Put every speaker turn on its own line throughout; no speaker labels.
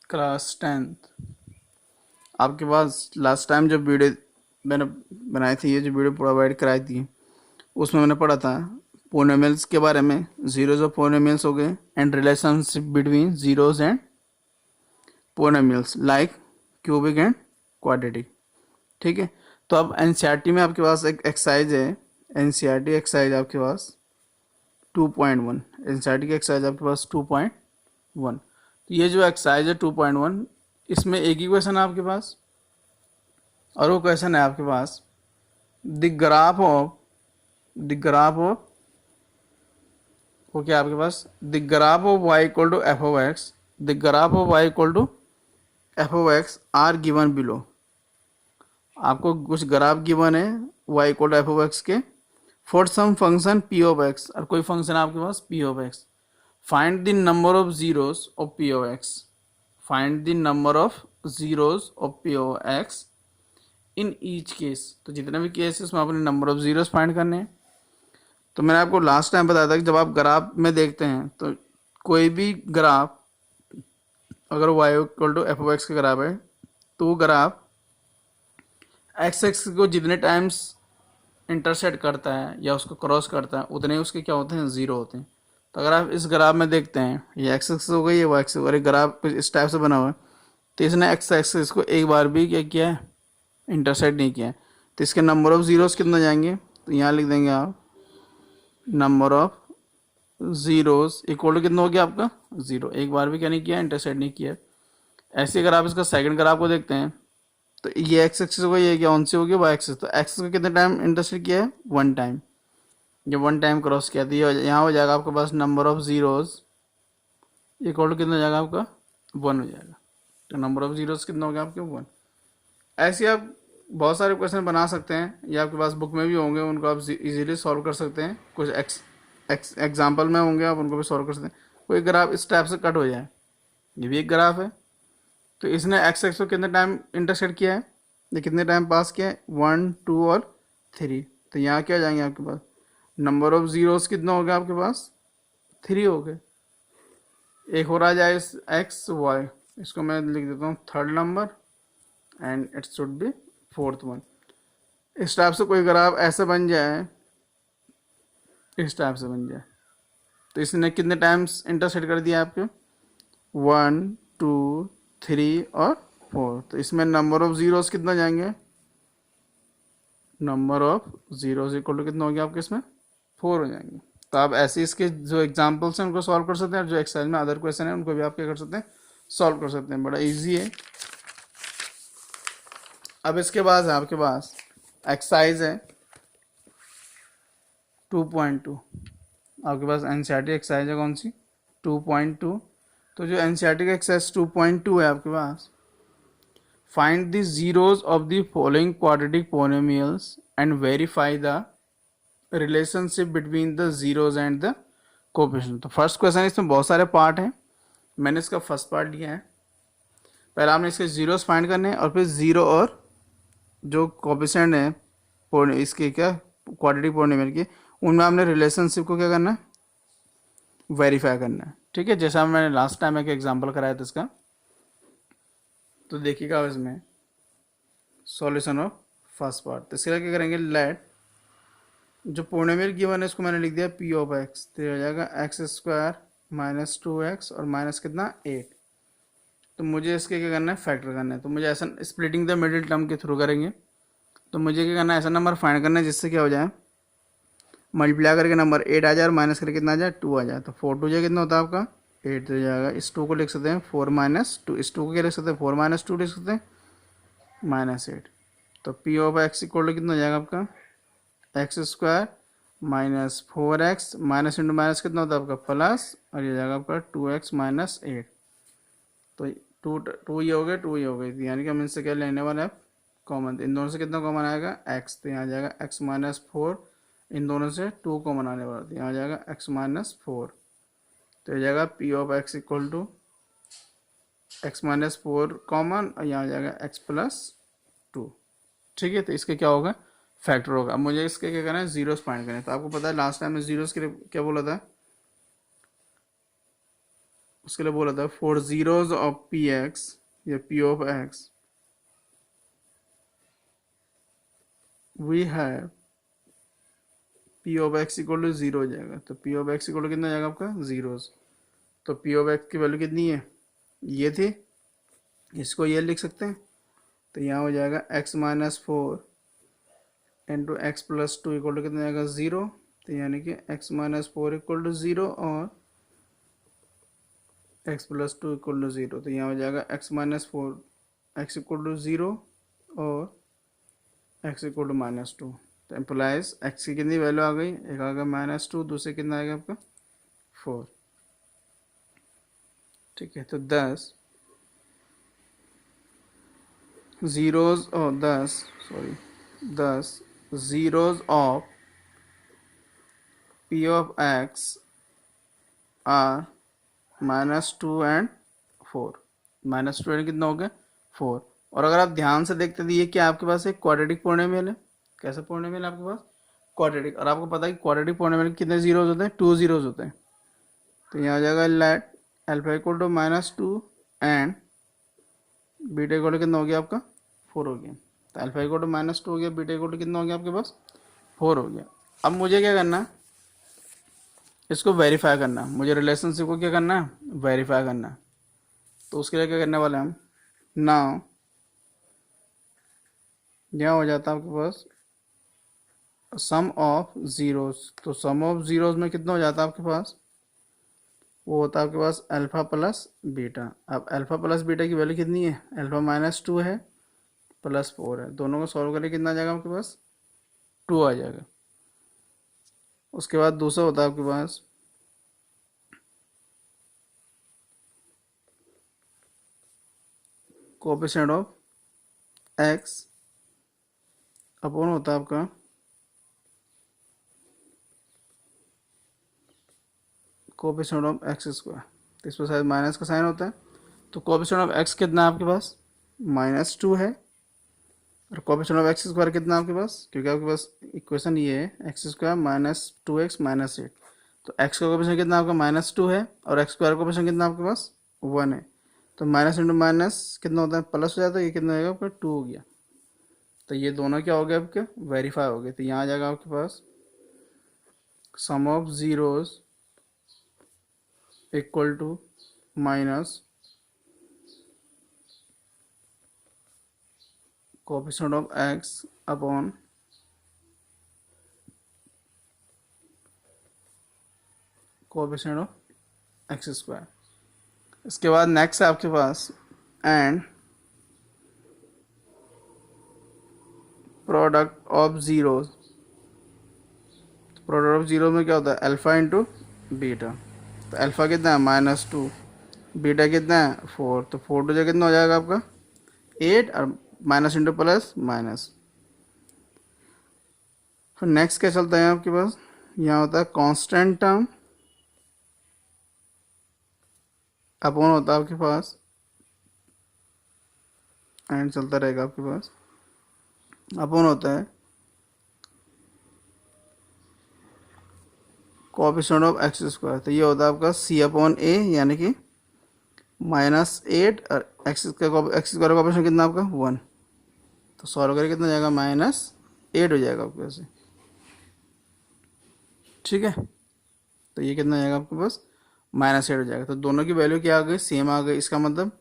Class 10th आपके पास last time जब video मैंने बनाई थी, ये जो वीडियो प्रोवाइड कराई थी, उसमें मैंने पढ़ा था पोनोमियल्स के बारे में। जीरोज ऑफ पोनोमियल्स हो गए and relationship between zeros and polynomials like cubic and quadratic. ठीक है, तो अब एनसीईआरटी में आपके पास एक एक्सरसाइज है, एनसीईआरटी एक्सरसाइज आपके पास 2.1, एनसीईआरटी की एक्सरसाइज आपके पास 2.1। तो ये जो एक्सरसाइज है 2.1, इसमें एक ही क्वेश्चन है आपके पास, और वो क्वेश्चन है आपके पास द ग्राफ ऑफ वो क्या आपके पास the graph of y equal to f of x, the graph of y equal to f of x are given below. आपको कुछ ग्राफ गिवन है y equal to f of x के for some function p of x, और कोई function आपके पास p of x। Find the number of zeros of p of x, find the number of zeros of p of x in each case. तो जितने भी case है उसमें आपने नंबर ऑफ जीरोस फाइंड करने हैं। तो मैंने आपको लास्ट टाइम बताया था कि जब आप ग्राफ में देखते हैं तो कोई भी ग्राफ अगर y equal to f of x का ग्राफ है, तो वो ग्राफ एक्स एक्स को जितने टाइम्स इंटरसेक्ट करता है या उसको क्रॉस करता है उतने ही उसके क्या होते हैं, जीरो होते हैं। तो अगर आप इस ग्राफ में देखते हैं, ये एक्स एक्स हो गई, ये वाई एक्स, अगर एक ग्राफ कुछ इस टाइप से बना हुआ है तो इसने एक्स एक्सिस को एक बार भी क्या किया है, इंटरसेक्ट नहीं किया है। तो इसके नंबर ऑफ जीरोस कितना जाएंगे, तो यहाँ लिख देंगे आप number of zeros equal to कितना हो गया आपका, जीरो, एक बार भी क्या नहीं किया, इंटरसेक्ट नहीं किया। ऐसे अगर आप इसका सेकंड ग्राफ को देखते हैं तो ये एक्स एक्सिस होगा, ये क्या ऑन से हो गया वाई एक्सिस, तो एक्सिस को कितने टाइम इंटरसेक्ट किया है, वन टाइम। जब वन टाइम क्रॉस किया तो ये यहाँ हो जाएगा आपके पास number of zeros equal to कितना हो जाएगा आपका, वन हो जाएगा। तो नंबर ऑफ जीरोस कितना हो गया आपके, वन। ऐसे आप बहुत सारे क्वेश्चन बना सकते हैं, ये आपके पास बुक में भी होंगे, उनको आप इजीली सॉल्व कर सकते हैं। कुछ एग्जाम्पल में होंगे, आप उनको भी सॉल्व कर सकते हैं। कोई ग्राफ इस टाइप से कट हो जाए, ये भी एक ग्राफ है, तो इसने एक्स एक्स को कितने टाइम इंटरसेक्ट किया है, ये कितने टाइम पास किया है, 1 2 और 3। तो यहाँ क्या जाएंगे आपके पास, नंबर ऑफ जीरोस कितना हो गया आपके पास, 3 हो गए। एक हो रहा जाए एक्स वाई, इसको मैं लिख देता हूँ third number and it should be fourth one. इस टाइप से कोई ग्राफ ऐसे बन जाए, इस टाइप से बन जाए, तो इसने कितने टाइम्स इंटरसेक्ट कर दिया आपके, 1 2 3 और 4। तो इसमें नंबर ऑफ जीरोस कितना जाएंगे, number of zeros equal to कितना हो गया आपके, इसमें 4 हो जाएंगे। तो आप ऐसे इसके जो एग्जाम्पल्स हैं उनको सॉल्व कर सकते हैं, और जो एक्सरसाइज में अदर क्वेश्चन है उनको भी आप क्या कर सकते हैं, सॉल्व कर सकते हैं। बड़ा इजी है। अब इसके बाद है आपके पास एक्सरसाइज है 2.2। आपके पास एनसीईआरटी एक्सरसाइज है कौन सी, 2.2। तो जो एनसीईआरटी का एक्सरसाइज 2.2 है आपके पास, find the zeros of the following quadratic polynomials and verify the relationship between the zeros and the coefficient. तो फर्स्ट क्वेश्चन, इसमें बहुत सारे पार्ट हैं, मैंने इसका फर्स्ट पार्ट लिया है। पहले आपने इसके जीरोस फाइंड करने हैं, और फिर जीरो और जो कोएफिशिएंट है इसके क्या क्वाड्रेटिक पोलिनोमियल के, उनमें आपने रिलेशनशिप को क्या करना है, वेरीफाई करना है। ठीक है, जैसा मैंने लास्ट टाइम एक एग्जांपल कराया था इसका, तो देखिएगा इसमें सॉल्यूशन ऑफ फर्स्ट पार्ट। तो इसके लिए क्या करेंगे, लेट जो पोलिनोमियल गिवन है इसको मैंने लिख दिया पी ऑफ एक्स, तो हो जाएगा एक्स स्क्वायर माइनस 2x और माइनस कितना 8। तो मुझे इसके क्या करना है, फैक्टर करना है। तो मुझे ऐसा स्प्लिटिंग द मिडिल टर्म के थ्रू करेंगे। तो मुझे क्या करना है, ऐसा नंबर फाइंड करना है जिससे क्या हो जाए, मल्टीप्लाई करके नंबर 8 आ जाए और माइनस करके कितना आ जाए, 2 आ जाए। तो 4 2 जाए कितना होता है आपका, 8 हो जाएगा। इस 2 को लिख सकते हैं 4 माइनस 2, इस 2 को क्या लिख सकते हैं, 4 माइनस 2 लिख सकते हैं, माइनस 8। तो p of x equal to कितना हो जाएगा आपका, x square minus 4x minus into minus कितना होता है आपका, प्लस, और ये जाएगा आपका 2x माइनस 8। तो टू ये हो गए, टू ये हो गई, यानी कि हम इनसे क्या लेने वाले हैं, कॉमन। इन दोनों से कितना कॉमन आएगा, x, तो यहाँ आ जाएगा x माइनस 4, इन दोनों से 2 कॉमन आने वाला, तो यहाँ आ जाएगा x माइनस 4। तो ये जाएगा p of x equal to x minus 4 common, और यहाँ आ जाएगा x प्लस 2। ठीक है, तो इसके क्या होगा, फैक्टर होगा। अब मुझे इसके क्या करना है, जीरोस फाइंड करना है। तो आपको पता है लास्ट टाइम में जीरोस के लिए क्या बोला था, उसके लिए बोला था for zeros of p x या p of x we have p of x equal to zero हो जाएगा। तो p of x equal to कितना जाएगा आपका जीरोज। तो पी ऑफ एक्स की वैल्यू कितनी है, ये थी, इसको ये लिख सकते हैं। तो यहाँ हो जाएगा x minus four into x plus two equal to कितना जाएगा ज़ीरो। तो यानी कि x minus four equal to zero और x plus two equal to zero. तो यहाँ हो जाएगा x minus four x equal to zero और x equal to minus two. तो एम्प्लाइज एक्स की कितनी वैल्यू आ गई, एक आ गया माइनस टू, दूसरे कितना आएगा आपका फोर। ठीक है, तो 10 जीरोज और 10 zeros of p of x are minus two and four. Minus two and कितना हो गया फोर। और अगर आप ध्यान से देखते तो ये क्या आपके पास एक क्वाड्रेटिक पॉलिनोमियल है। कैसा पॉलिनोमियल है आपके पास, क्वाड्रेटिक। और आपको पता है कि क्वाड्रेटिक पॉलिनोमियल कितने जीरोज होते हैं, टू जीरोज होते हैं। तो यहाँ आ जाएगा let alpha equal to minus two and beta equal to कितना हो गया आपका फोर हो गया। तो alpha equal to minus two हो गया, बीटा इक्वल टू कितना हो गया आपके पास फोर हो गया। अब मुझे क्या करना है, इसको वेरीफाई करना है। मुझे रिलेशनशिप को क्या करना है, वेरीफाई करना है। तो उसके लिए क्या करने वाले हम, नाउ यहाँ हो जाता है आपके पास सम ऑफ जीरोज। तो सम ऑफ जीरोज में कितना हो जाता है आपके पास, वो होता है आपके पास अल्फा प्लस बीटा। अब अल्फा प्लस बीटा की वैल्यू कितनी है, अल्फा माइनस टू है प्लस फोर है। दोनों को सॉल्व करके कितना आ जाएगा आपके पास टू आ जाएगा। उसके बाद दूसरा होता है आपके पास कोएफिशिएंट ऑफ एक्स अपॉन होता है आपका कोएफिशिएंट ऑफ एक्स स्क्वायर। तो इस पर शायद माइनस का साइन होता है। तो कोएफिशिएंट ऑफ एक्स कितना है आपके पास माइनस टू है, और कोएफिशिएंट ऑफ एक्स स्क्वायर कितना है आपके पास, क्योंकि आपके पास इक्वेशन ये है x square minus two x minus eight. तो एक्स का कोएफिशिएंट कितना आपका माइनस टू है और एक्स स्क्वायर का कोएफिशिएंट कितना आपके पास वन है। तो माइनस इंटू माइनस कितना होता है प्लस हो जाता है, ये कितना होगा आपका टू हो गया। तो ये दोनों क्या हो गया आपके वेरीफाई हो गए। तो यहाँ आ जाएगा आपके पास sum of zeros equal to minus coefficient of x upon coefficient of x square. इसके बाद नेक्स्ट है आपके पास and product of zeros. Product of zero में क्या होता है अल्फा इंटू बीटा। तो अल्फा कितना है माइनस टू, बीटा कितना है फोर। तो फोर टू कितना हो जाएगा आपका एट और माइनस इंटू प्लस माइनस। फिर नेक्स्ट क्या चलता है आपके पास, यहाँ होता है कांस्टेंट टर्म अपॉन होता है आपके पास एंड चलता रहेगा आपके पास अपॉन होता है कोएफिशिएंट ऑफ एक्स स्क्वायर। तो ये होता है आपका सी अपॉन ए, यानी कि माइनस एट और एक्स स्क्वायर का कोएफिशिएंट कितना आपका वन। तो सॉल्व करके कितना जाएगा माइनस एट हो जाएगा आपके पास। ठीक है, तो ये कितना जाएगा आपके पास माइनस एट हो जाएगा। तो दोनों की वैल्यू क्या आ गई सेम आ गई। इसका मतलब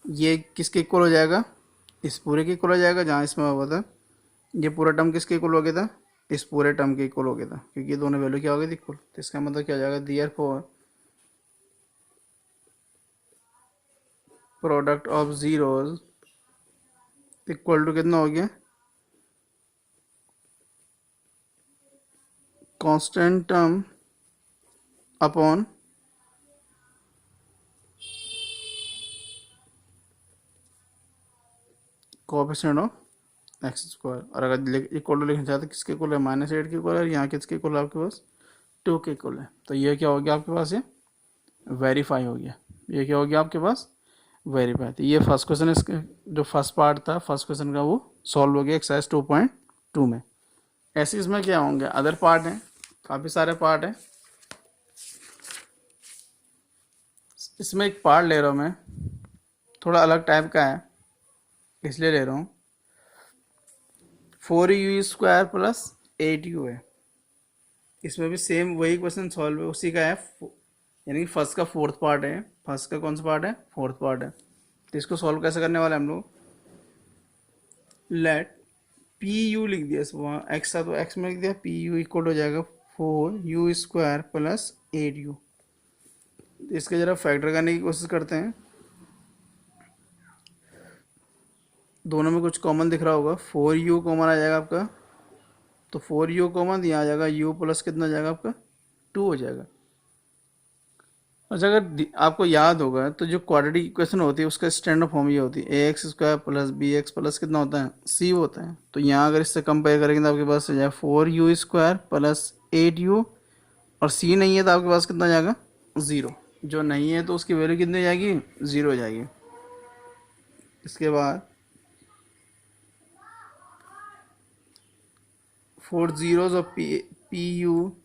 ये किसके इक्वल हो जाएगा, इस पूरे के इक्वल हो जाएगा। जहाँ इसमें हुआ था ये पूरा टर्म किसके इक्वल हो गया था, इस पूरे टर्म के इक्वल हो गया था, क्योंकि ये दोनों वैल्यू क्या हो गई थी इक्वल। तो इसका मतलब क्या हो जाएगा therefore product of zeros equal to कितना हो गया constant term upon coefficient of x square. और अगर इक्वल टू लिखना चाहते किसके इक्वल है माइनस एट के इक्वल है, और यहाँ किसके इक्वल है आपके पास टू के इक्वल है। तो ये क्या हो गया आपके पास ये वेरीफाई हो गया। ये क्या हो गया आपके पास वेरीफाई। तो ये फर्स्ट क्वेश्चन इसके जो फर्स्ट पार्ट था फर्स्ट क्वेश्चन का वो सॉल्व हो गया एक्सरसाइज 2.2 में। ऐसे इसमें क्या होंगे अदर पार्ट हैं, काफ़ी सारे पार्ट हैं। इसमें एक पार्ट ले रहा हूँ मैं, थोड़ा अलग टाइप का है इसलिए ले रहा हूँ। 4u² प्लस 8u है। इसमें भी सेम वही क्वेश्चन सॉल्व है, उसी का है, यानी कि फर्स्ट का फोर्थ पार्ट है। फर्स्ट का कौन सा पार्ट है? फोर्थ पार्ट है। तो इसको सॉल्व कैसे करने वाले हम लोग? लेट पी यू लिख दिया, वहाँ एक्स था तो एक्स में लिख दिया, पी यू इक्वल हो जाएगा 4u² प्लस 8u। इसके जरा फैक्टर करने की कोशिश करते हैं। दोनों में कुछ कॉमन दिख रहा होगा, 4u कॉमन आ जाएगा आपका, तो 4u कॉमन यहाँ आ जाएगा, u प्लस कितना आ जाएगा आपका? 2 हो जाएगा। अच्छा, अगर आपको याद होगा तो जो क्वाड्रेटिक इक्वेशन होती है उसका स्टैंडर्ड फॉर्म ये होती है ax² प्लस bx प्लस कितना होता है? c होता है। तो यहाँ अगर इससे कंपेयर करेंगे तो आपके पास आ जाएगा 4u² प्लस 8u, और c नहीं है तो आपके पास कितना आ जाएगा? 0। जो नहीं है तो उसकी वैल्यू कितनी हो जाएगी? 0 हो जाएगी। इसके बाद 4 zeros ऑफ पी यू,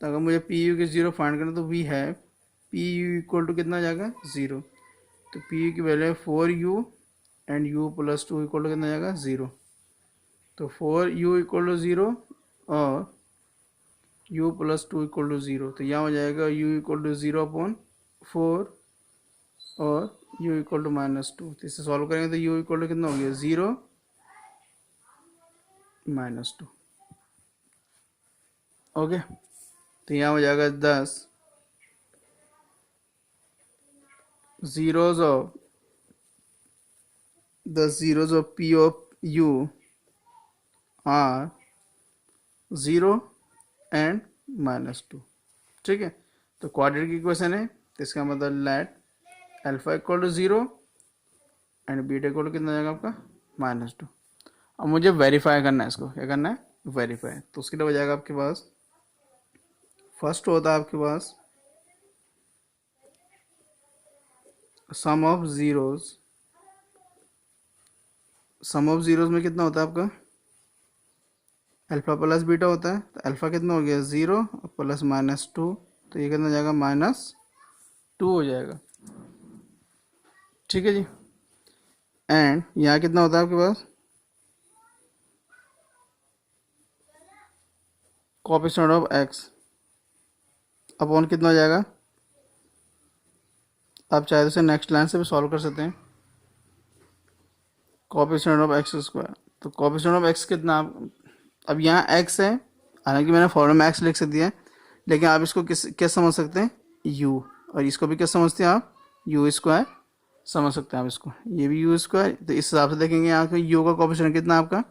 तो अगर मुझे पी यू के 0 फाइंड करना तो वी है पी यू इक्वल टू कितना आ जाएगा? 0। तो पी यू की वैल्यू है 4u and u plus 2 equal to कितना आ जाएगा? 0। तो 4u इक्वल टू 0 और u प्लस 2 इक्वल टू 0, तो यहाँ हो जाएगा u इक्वल टू 0 अपॉन 4 और u इक्वल टू -2। तो इसे सॉल्व करेंगे तो u इक्वल टू कितना हो गया? 0 -2। ओके, तो यहाँ हो जाएगा 10 zeros of p of u are 0 and -2। ठीक है, तो क्वाड्रेटिक इक्वेशन है, तो इसका मतलब let alpha equal to 0 and beta equal to कितना जाएगा आपका? -2। अब मुझे वेरीफाई करना है इसको, क्या करना है? वेरीफाई। तो उसके लिए हो जाएगा आपके पास, फर्स्ट होता है आपके पास sum of zeros. Sum of zeros में कितना होता है आपका? अल्फा प्लस बीटा होता है। तो अल्फा कितना हो गया? 0 प्लस -2, तो ये कितना जाएगा? -2 हो जाएगा। ठीक है जी। एंड यहाँ कितना होता है आपके पास? कोएफिशिएंट ऑफ एक्स अपॉन कितना हो जाएगा? आप चाहे तो इसे नेक्स्ट लाइन से भी सॉल्व कर सकते हैं। कोएफिशिएंट ऑफ x², तो कोएफिशिएंट ऑफ x कितना? अब यहाँ x है, हालांकि मैंने फॉर्मूला में x लिख सकती है, लेकिन आप इसको क्या समझ सकते हैं? u, और इसको भी क्या समझते हैं आप? u² समझ सकते हैं आप इसको, ये भी u²। तो इस हिसाब से देखेंगे यहाँ पे u का कोएफिशिएंट कितना आपका?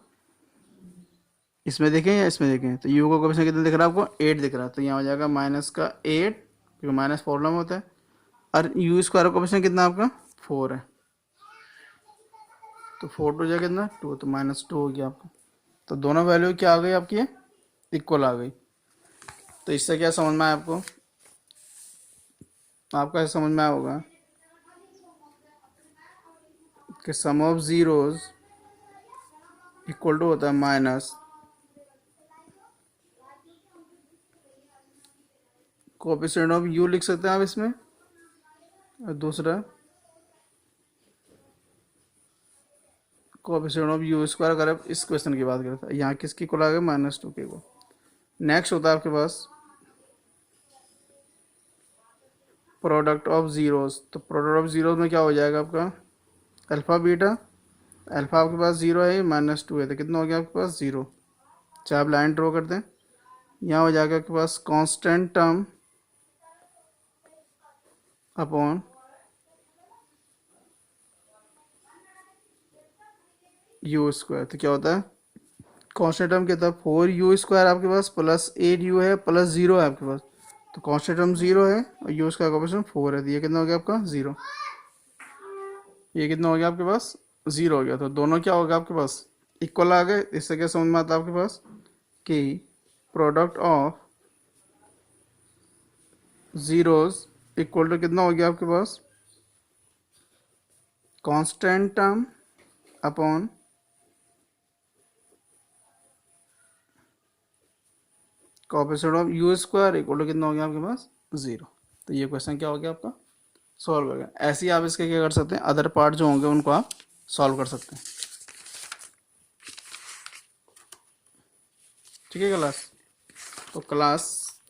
इसमें देखें या इसमें देखें, तो u का कोएफिशिएंट कितना दिख रहा है आपको? 8 दिख रहा है। तो यहाँ हो जाएगा -8, क्योंकि माइनस फॉर्मूला में होता है, और u² का कोएफिशिएंट कितना आपका? 4 है। तो 4 टू जाएगा कितना? 2, तो -2 हो गया आपका। तो दोनों वैल्यू क्या आ गई आपकी? इक्वल आ गई। तो इससे क्या समझ में आया आपको? आपका ऐसा समझ में आया होगा कि सम ऑफ जीरोज इक्वल टू होता है माइनस कोएफिशिएंट ऑफ u लिख सकते हैं आप इसमें, और दूसरा कोएफिशिएंट ऑफ u²। अगर आप इस क्वेश्चन की बात करें तो यहाँ किसकी इक्वल आ गया? -2 के को। नेक्स्ट होता है आपके पास प्रोडक्ट ऑफ जीरोज। तो प्रोडक्ट ऑफ जीरोज में क्या हो जाएगा आपका? Alpha beta. अल्फा आपके पास 0 है, -2 है, तो कितना हो गया आपके पास? 0। चाहे आप लाइन ड्रॉ कर दें, यहाँ हो जाएगा आपके पास कांस्टेंट टर्म अपॉन u²। तो क्या होता है? कांस्टेंट टर्म क्या था? 4u² आपके पास प्लस 8u है प्लस 0 है आपके पास। तो कांस्टेंट टर्म 0 है और u का कोएफिशिएंट 4 है, तो ये कितना हो गया आपका? 0। ये कितना हो गया आपके पास? 0 हो गया। तो दोनों क्या हो गया आपके पास? इक्वल आ गए। इससे क्या समझ में आता है आपके पास कि product of zeros equal to कितना हो गया आपके पास? Constant term upon coefficient of u² equal to कितना हो गया आपके पास? 0। तो ये क्वेश्चन क्या हो गया आपका, सॉल्व हो गया। ऐसे ही आप इसके क्या कर सकते हैं, अदर पार्ट जो होंगे उनको आप सॉल्व कर सकते हैं। ठीक है क्लास। तो क्लास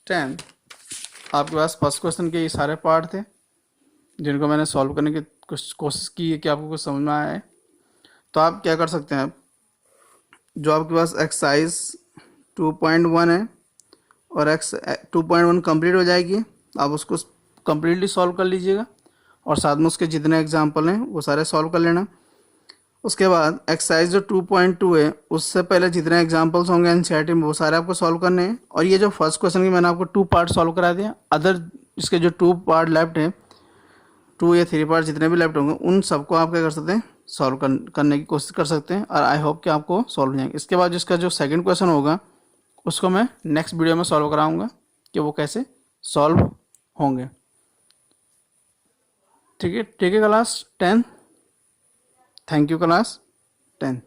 10 आपके पास फर्स्ट क्वेश्चन के ये सारे पार्ट थे जिनको मैंने सॉल्व करने की कुछ कोशिश की है कि आपको कुछ समझ में आया है। तो आप क्या कर सकते हैं, जो आपके पास एक्सरसाइज 2.1 है और 2.1 कंप्लीट हो जाएगी, आप उसको कंप्लीटली सॉल्व कर लीजिएगा और साथ में उसके जितने एग्जाम्पल हैं वो सारे सॉल्व कर लेना। उसके बाद एक्सरसाइज जो 2.2 है उससे पहले जितने एग्जाम्पल्स होंगे एनसीईआरटी में वो सारे आपको सॉल्व करने हैं। और ये जो फर्स्ट क्वेश्चन की मैंने आपको 2 पार्ट सॉल्व करा दिया, अदर इसके जो 2 पार्ट लेफ्ट हैं, 2 या 3 पार्ट जितने भी लेफ्ट होंगे उन सबको आप क्या कर सकते हैं, सॉल्व करने की कोशिश कर सकते हैं। और आई होप कि आपको सॉल्व हो जाएंगे। इसके बाद जिसका जो सेकंड क्वेश्चन होगा उसको मैं नेक्स्ट वीडियो में सॉल्व कराऊंगा कि वो कैसे सॉल्व होंगे। ठीक है क्लास 10, थैंक यू क्लास 10।